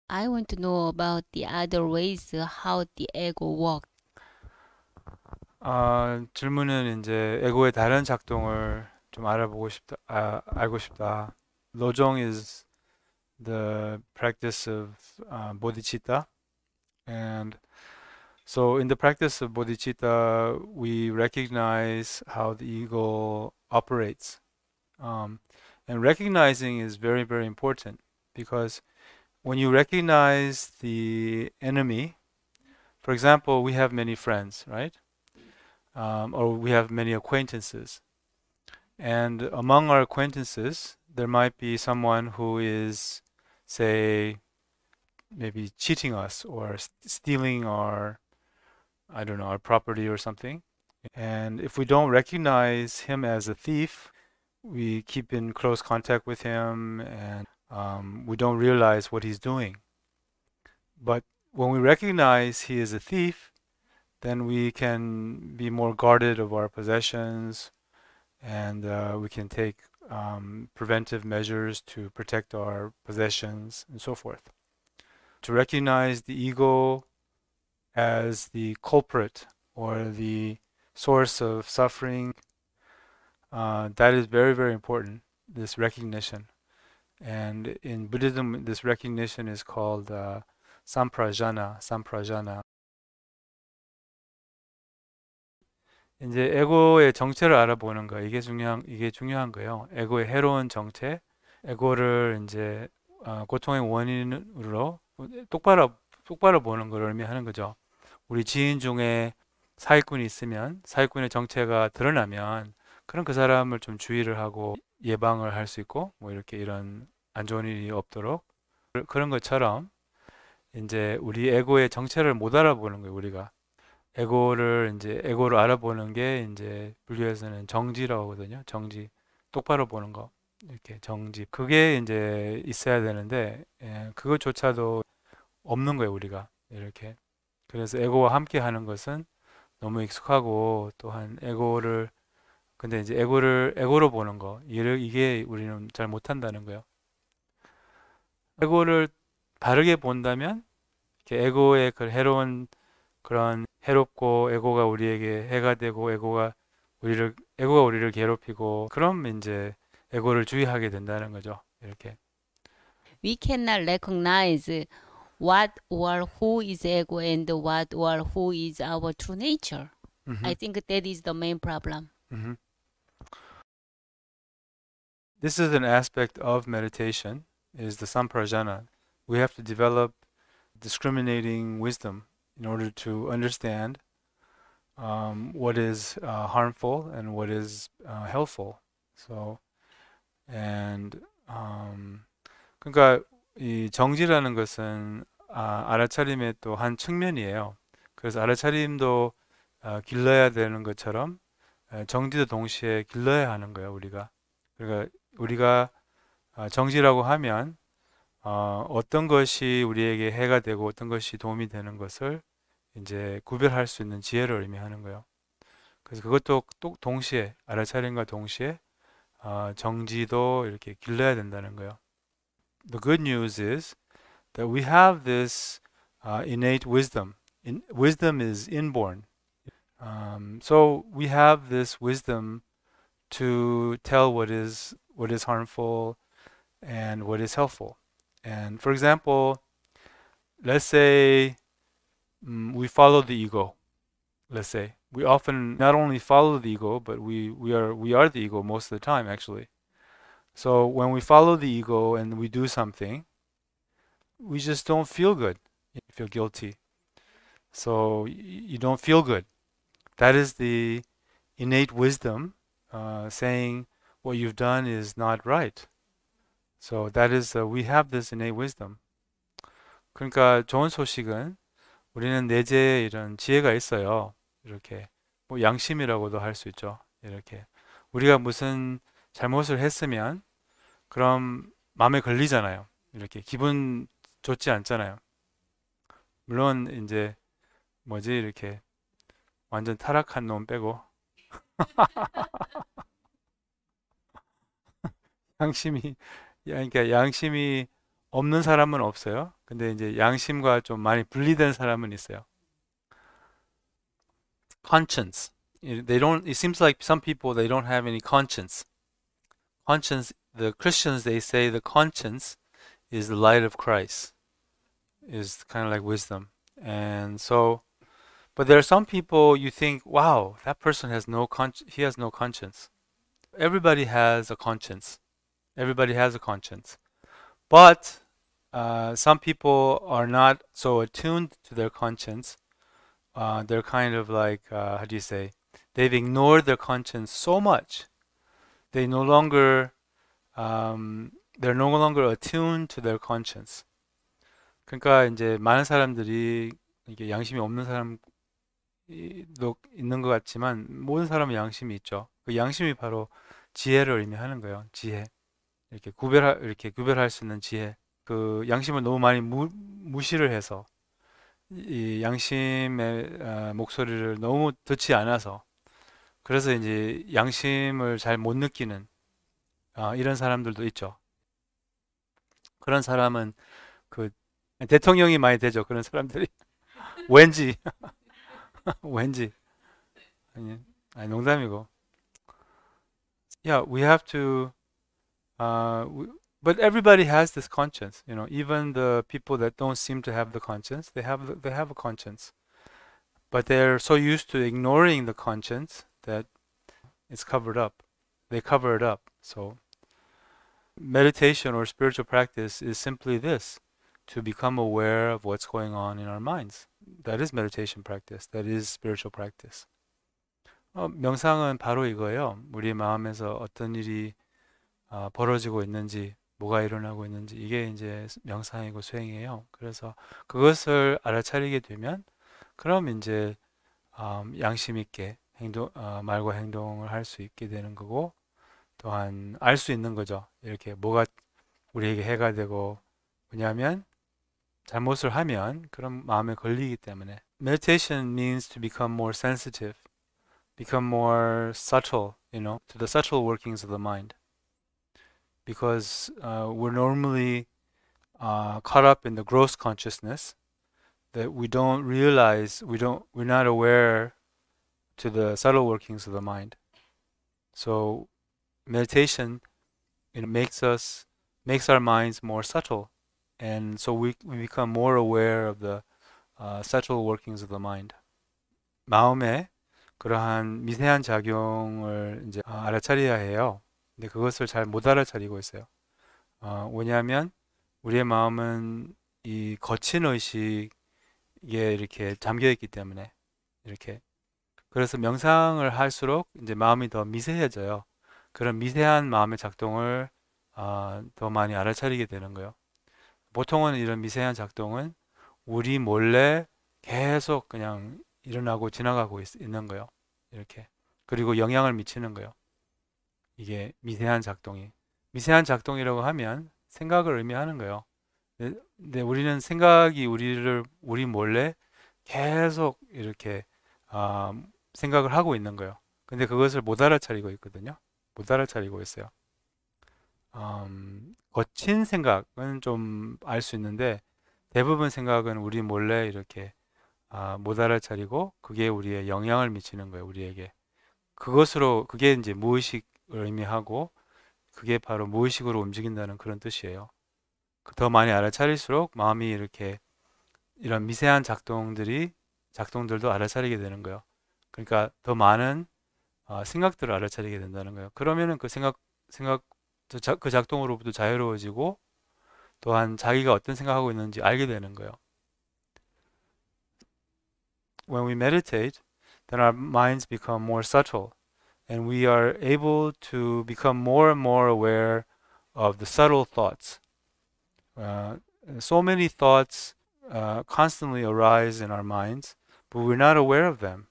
I want to know about the other ways how the ego works. 질문은 이제 에고의 다른 작동을 좀 알아보고 싶다, 알고 싶다. Lojong is the practice of bodhicitta, and so in the practice of bodhicitta, we recognize how the ego operates. Um, and recognizing is very, very important because when you recognize the enemy, for example, we have many friends, right? Or we have many acquaintances. And among our acquaintances, there might be someone who is, say, maybe cheating us or stealing our, I don't know, our property or something. And if we don't recognize him as a thief, we keep in close contact with him and we don't realize what he's doing. But when we recognize he is a thief, then we can be more guarded of our possessions and we can take preventive measures to protect our possessions and so forth. To recognize the ego as the culprit or the source of suffering, that is very, very important, this recognition. And in Buddhism, this recognition is called samprajana, samprajana. 이제 에고의 정체를 알아보는 거 이게 중요한 거예요. 에고의 해로운 정체, 에고를 이제 고통의 원인으로 똑바로 보는 걸 의미하는 거죠. 우리 지인 중에 사기꾼이 있으면 사기꾼의 정체가 드러나면 그럼 그 사람을 좀 주의를 하고 예방을 할 수 있고 뭐 이렇게 이런 안 좋은 일이 없도록 그런 것처럼 이제 우리 에고의 정체를 못 알아보는 거예요, 우리가. 에고를 알아보는 게 이제 불교에서는 정지라고 하거든요. 정지. 똑바로 보는 거. 이렇게 정지. 그게 이제 있어야 되는데 그것조차도 없는 거예요, 우리가. 이렇게. 그래서 에고와 함께 하는 것은 너무 익숙하고 또한 에고를 근데 이제 에고를 에고로 보는 거. 이게 우리는 잘 못한다는 거예요. 에고를 바르게 본다면 이렇게 에고의 그 해로운 그런 해롭고 에고가 우리에게 해가 되고 에고가 우리를 괴롭히고 그럼 이제 에고를 주의하게 된다는 거죠. 이렇게. We cannot recognize what or who is ego and what or who is our true nature. I Mhm, think that is the main problem. mhm. This is an aspect of meditation is the samprajana. We have to develop discriminating wisdom in order to understand what is harmful and what is helpful. So and 그러니까 이 정지라는 것은 알아차림의 또 한 측면이에요. 그래서 알아차림도 길러야 되는 것처럼 정지도 동시에 길러야 하는 거예요, 우리가. 그러니까 우리가 정지라고 하면 어떤 것이 우리에게 해가 되고 어떤 것이 도움이 되는 것을 이제 구별할 수 있는 지혜를 의미하는 거예요. 그래서 그것도 또 동시에 알아차림과 동시에 정지도 이렇게 길러야 된다는 거예요. The good news is that we have this innate wisdom. Wisdom is inborn. So we have this wisdom to tell what is harmful and what is helpful. And for example, let's say we follow the ego. Let's say we often not only follow the ego, but we are the ego most of the time actually. So when we follow the ego and we do something, we just don't feel good. You feel guilty. So you don't feel good. That is the innate wisdom saying what you've done is not right. So that is we have this innate wisdom. 그러니까 좋은 소식은 우리는 내재에 이런 지혜가 있어요. 이렇게 뭐 양심이라고도 할 수 있죠. 이렇게 우리가 무슨 잘못을 했으면 그럼 마음에 걸리잖아요. 이렇게 기분 좋지 않잖아요. 물론 이제 뭐지 이렇게 완전 타락한 놈 빼고 양심이 그러니까 양심이 없는 사람은 없어요. 근데 이제 양심과 좀 많이 분리된 사람은 있어요. Conscience. They don't. It seems like some people they don't have any conscience. Conscience. The Christians they say the conscience is the light of Christ. Is kind of like wisdom. And so, but there are some people you think, wow, that person has no he has no conscience. Everybody has a conscience. Everybody has a conscience. But some people are not so attuned to their conscience. They're kind of like, how do you say? They've ignored their conscience so much. They no longer, they're no longer attuned to their conscience. 그러니까 이제 많은 사람들이 이게 양심이 없는 사람도 있는 것 같지만 모든 사람은 양심이 있죠. 그 양심이 바로 지혜를 의미하는 거예요. 지혜. 이렇게 구별할 수 있는 지혜. 그 양심을 너무 많이 무시를 해서 이 양심의 목소리를 너무 듣지 않아서 그래서 이제 양심을 잘 못 느끼는 이런 사람들도 있죠. 그런 사람은 그 대통령이 많이 되죠. 그런 사람들이 왠지 왠지 아니 농담이고. Yeah, we have to. But everybody has this conscience, you know. Even the people that don't seem to have the conscience, they have a conscience, but they're so used to ignoring the conscience that it's covered up. They cover it up. So meditation or spiritual practice is simply this: to become aware of what's going on in our minds. That is meditation practice. That is spiritual practice. 명상은 바로 이거예요. 우리 마음에서 어떤 일이 벌어지고 있는지, 뭐가 일어나고 있는지, 이게 이제 명상이고 수행이에요. 그래서 그것을 알아차리게 되면, 그럼 이제 양심 있게 말과 행동을 할 수 있게 되는 거고, 또한 알 수 있는 거죠. 이렇게 뭐가 우리에게 해가 되고, 왜냐하면 잘못을 하면 그런 마음에 걸리기 때문에. Meditation means to become more sensitive, become more subtle, you know, to the subtle workings of the mind. Because we're normally caught up in the gross consciousness that we don't realize, we're not aware to the subtle workings of the mind. So meditation, makes our minds more subtle, and so we become more aware of the subtle workings of the mind. 마음에 그러한 미세한 작용을 이제 알아차려야 해요. 근데 그것을 잘 못 알아차리고 있어요. 왜냐하면 우리의 마음은 이 거친 의식에 이렇게 잠겨 있기 때문에 이렇게. 그래서 명상을 할수록 이제 마음이 더 미세해져요. 그런 미세한 마음의 작동을 더 많이 알아차리게 되는 거예요. 보통은 이런 미세한 작동은 우리 몰래 계속 그냥 일어나고 지나가고 있는 거예요. 이렇게. 그리고 영향을 미치는 거예요. 이게 미세한 작동이. 미세한 작동이라고 하면 생각을 의미하는 거예요. 근데 우리는 생각이 우리 몰래 계속 이렇게 생각을 하고 있는 거예요. 근데 그것을 못 알아차리고 있거든요. 못 알아차리고 있어요. 거친 생각은 좀 알 수 있는데 대부분 생각은 우리 몰래 이렇게 못 알아차리고 그게 우리의 영향을 미치는 거예요. 우리에게. 그게 이제 무의식을 의미하고 그게 바로 무의식으로 움직인다는 그런 뜻이에요. 더 많이 알아차릴수록 마음이 이렇게 이런 미세한 작동들도 알아차리게 되는 거예요. 그러니까 더 많은 생각들을 알아차리게 된다는 거예요. 그러면은 그 그 작동으로부터 자유로워지고 또한 자기가 어떤 생각하고 있는지 알게 되는 거예요. When we meditate, then our minds become more subtle and we are able to become more and more aware of the subtle thoughts. So many thoughts constantly arise in our minds, but we're not aware of them.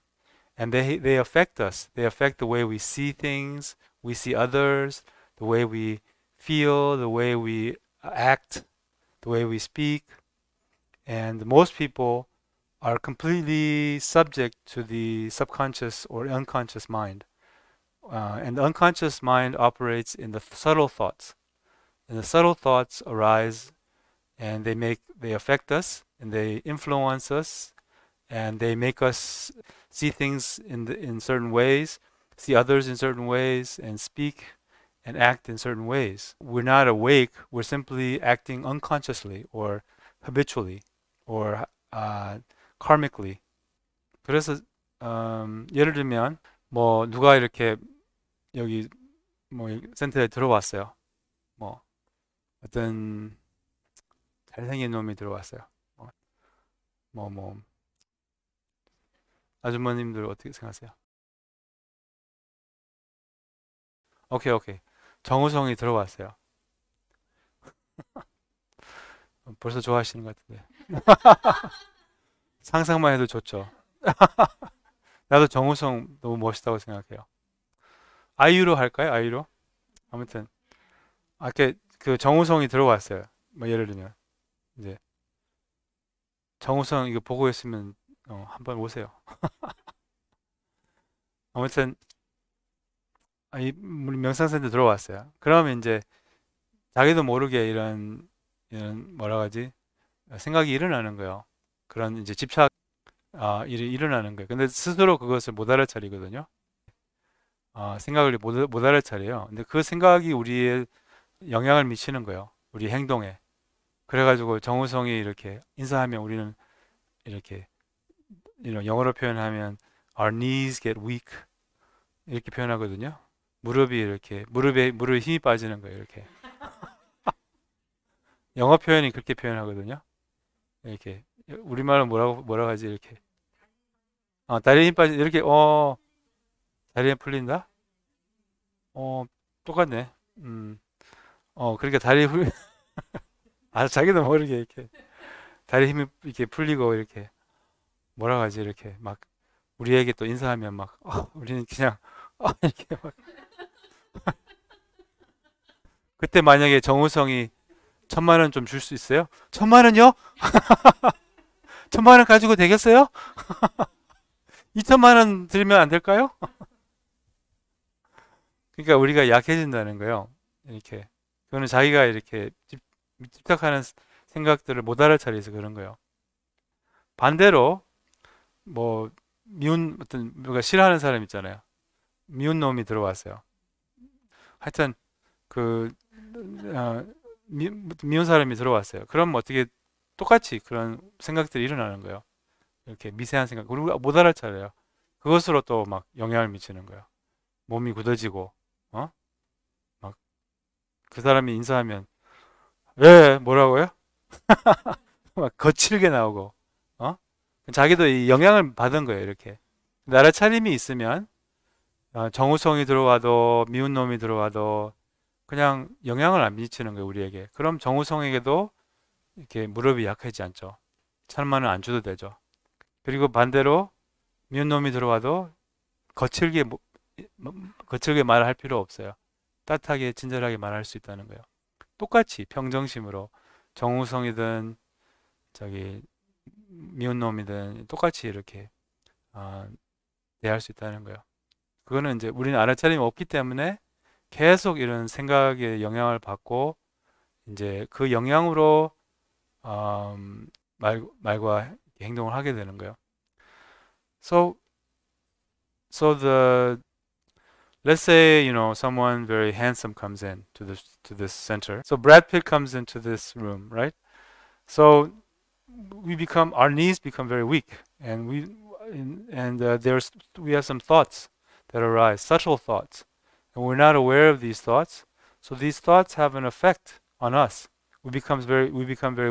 And they affect us. They affect the way we see things, we see others, the way we feel, the way we act, the way we speak. And most people are completely subject to the subconscious or unconscious mind. And the unconscious mind operates in the subtle thoughts. And the subtle thoughts arise and they affect us, and they influence us, and they make us see things in certain ways, see others in certain ways, and speak and act in certain ways. We're not awake, we're simply acting unconsciously or habitually or karmically. 그래서 예를 들면 뭐 누가 이렇게 여기 뭐 센터에 들어왔어요. 뭐 어떤 잘생긴 놈이 들어왔어요. 뭐 아주머님들 어떻게 생각하세요? 오케이. 정우성이 들어왔어요. 벌써 좋아하시는 것 같은데. 상상만 해도 좋죠. 나도 정우성 너무 멋있다고 생각해요. 아이유로 할까요? 아이유로? 아무튼 아까 그 정우성이 들어왔어요. 뭐 예를 들면 이제 정우성 이거 보고 있으면 한번 오세요. 아무튼 우리 명상센터 들어왔어요. 그러면 이제 자기도 모르게 이런 뭐라 하지 생각이 일어나는 거예요. 그런 이제 집착 일이 일어나는 거예요. 근데 스스로 그것을 못 알아차리거든요. 생각을 못 알아차려요. 근데 그 생각이 우리의 영향을 미치는 거예요. 우리 행동에. 그래가지고 정우성이 이렇게 인사하면 우리는 이렇게 영어로 표현하면 our knees get weak 이렇게 표현하거든요. 무릎에 힘이 빠지는 거예요. 이렇게. 영어 표현이 그렇게 표현하거든요. 이렇게 우리말은 뭐라고 하지 이렇게. 다리에 힘 빠지 이렇게 다리에 풀린다? 똑같네. 그러니까 자기도 모르게 이렇게 다리 힘이 이렇게 풀리고 이렇게 뭐라고 하지 이렇게 막 우리에게 또 인사하면 막 우리는 그냥 이렇게 막 그때 만약에 정우성이 1,000만 원 좀 줄 수 있어요? 1,000만 원요? 1,000만 원 가지고 되겠어요? 2,000만 원 들면 안 될까요? 그러니까 우리가 약해진다는 거예요. 이렇게 그거는 자기가 이렇게 집착하는 생각들을 못 알아차려서 그런 거예요. 반대로 뭐 미운 어떤 누가 싫어하는 사람 있잖아요. 미운 놈이 들어왔어요. 하여튼 그 미운 사람이 들어왔어요. 그럼 어떻게 똑같이 그런 생각들이 일어나는 거예요. 이렇게 미세한 생각, 우리가 못 알아차려요. 그것으로 또 막 영향을 미치는 거예요. 몸이 굳어지고, 막 그 사람이 인사하면 왜 뭐라고요? 막 거칠게 나오고, 자기도 이 영향을 받은 거예요. 이렇게 알아차림이 있으면 정우성이 들어와도 미운 놈이 들어와도 그냥 영향을 안 미치는 거예요. 우리에게. 그럼 정우성에게도 이렇게 무릎이 약하지 않죠. 1,000만 원 안 줘도 되죠. 그리고 반대로 미운 놈이 들어와도 거칠게 말을 할 필요 없어요. 따뜻하게 친절하게 말할 수 있다는 거예요. 똑같이 평정심으로 정우성이든 저기 미운 놈이든 똑같이 이렇게 대할 수 있다는 거예요. 그거는 이제 우리는 알아차림이 없기 때문에 계속 이런 생각에 영향을 받고 이제 그 영향으로 말과 행동을 하게 되는 거예요. So let's say someone very handsome comes in to this center. So Brad Pitt comes into this room, right? So our knees become very weak, and we have some thoughts that arise, subtle thoughts, and we're not aware of these thoughts. So these thoughts have an effect on us. We become very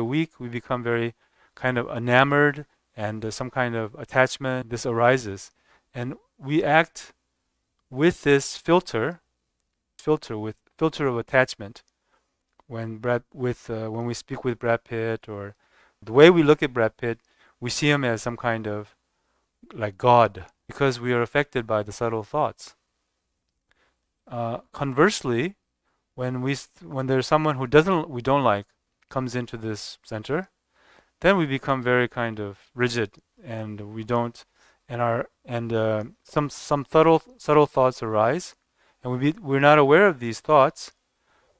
weak. We become very kind of enamored, and some kind of attachment. This arises, and we act with this filter of attachment. When we speak with Brad Pitt, or the way we look at Brad Pitt, we see him as some kind of like God, because we are affected by the subtle thoughts. Conversely, when there's someone we don't like comes into this center, then we become very kind of rigid, and some subtle thoughts arise, and we're not aware of these thoughts.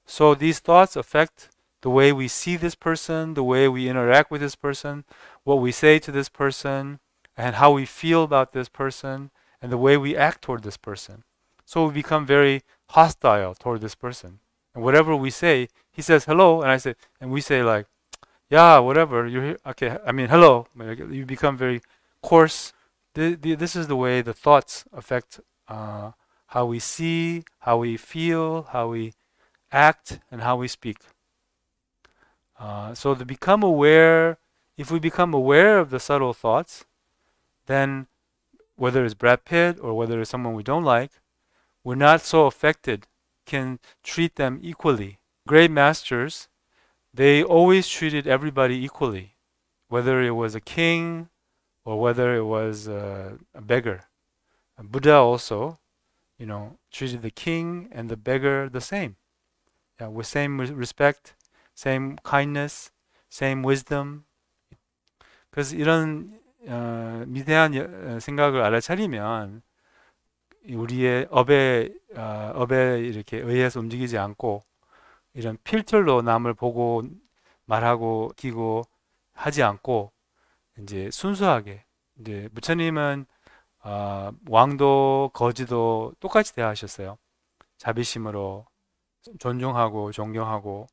So these thoughts affect the way we see this person, the way we interact with this person, what we say to this person, and how we feel about this person, and the way we act toward this person. So we become very hostile toward this person. And whatever we say, he says hello, and I say, and we say like, yeah, whatever, you're here. Okay, I mean, hello. You become very coarse. This is the way the thoughts affect how we see, how we feel, how we act, and how we speak. So to become aware, if we become aware of the subtle thoughts, then whether it's Brad Pitt or whether it's someone we don't like, we're not so affected, can treat them equally. Great masters, they always treated everybody equally, whether it was a king or whether it was a beggar. Buddha also, treated the king and the beggar the same. Yeah, with same respect, same kindness, same wisdom. 그래서 이런 미세한 생각을 알아차리면 우리의 업에 이렇게 의해서 움직이지 않고 이런 필터로 남을 보고 말하고 끼고 하지 않고 이제 순수하게 이제 부처님은 왕도 거지도 똑같이 대하셨어요. 자비심으로 존중하고 존경하고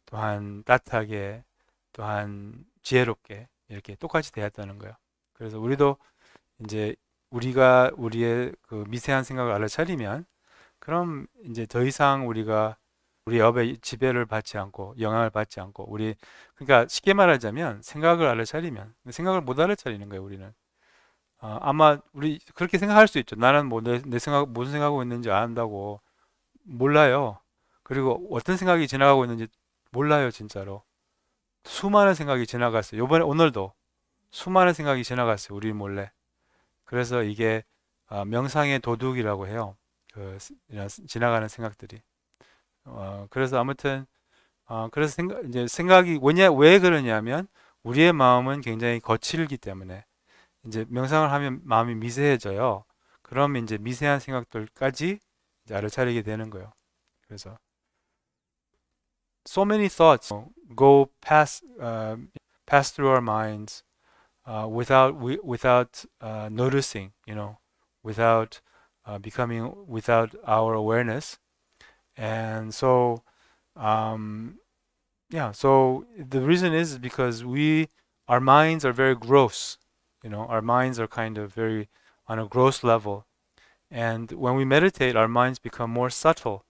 또한 따뜻하게 또한 지혜롭게 이렇게 똑같이 대했다는 거예요. 그래서 우리도 이제 우리가 우리의 그 미세한 생각을 알아차리면 그럼 이제 더 이상 우리가 우리 업의 지배를 받지 않고 영향을 받지 않고 그러니까 쉽게 말하자면 생각을 알아차리면 생각을 못 알아차리는 거예요. 우리는 아마 우리 그렇게 생각할 수 있죠. 나는 뭐 내 생각 무슨 생각하고 있는지 안다고 몰라요. 그리고 어떤 생각이 지나가고 있는지 몰라요. 진짜로 수많은 생각이 지나갔어요. 오늘도 수많은 생각이 지나갔어요. 우리 몰래. 그래서 이게 명상의 도둑이라고 해요. 이런 지나가는 생각들이. 그래서 아무튼 그래서 생각이 왜 그러냐면 우리의 마음은 굉장히 거칠기 때문에 이제 명상을 하면 마음이 미세해져요. 그러면 이제 미세한 생각들까지 이제 알아차리게 되는 거예요. 그래서 so many thoughts go pass through our minds without noticing, without without our awareness. And so so the reason is because our minds are very gross. Our minds are kind of very on a gross level. And when we meditate, our minds become more subtle.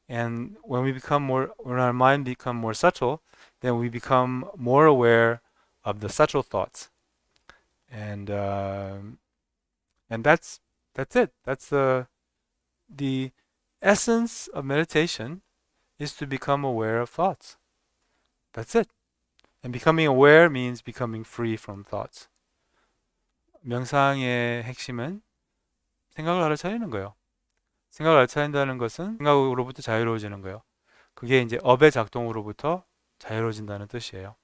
And when our mind become more subtle, then we become more aware of the subtle thoughts. And that's it. That's the essence of meditation is to become aware of thoughts. That's it. And becoming aware means becoming free from thoughts. 명상의 핵심은 생각을 알아차리는 거예요. 생각을 알아차린다는 것은 생각으로부터 자유로워지는 거예요. 그게 이제 업의 작동으로부터 자유로워진다는 뜻이에요.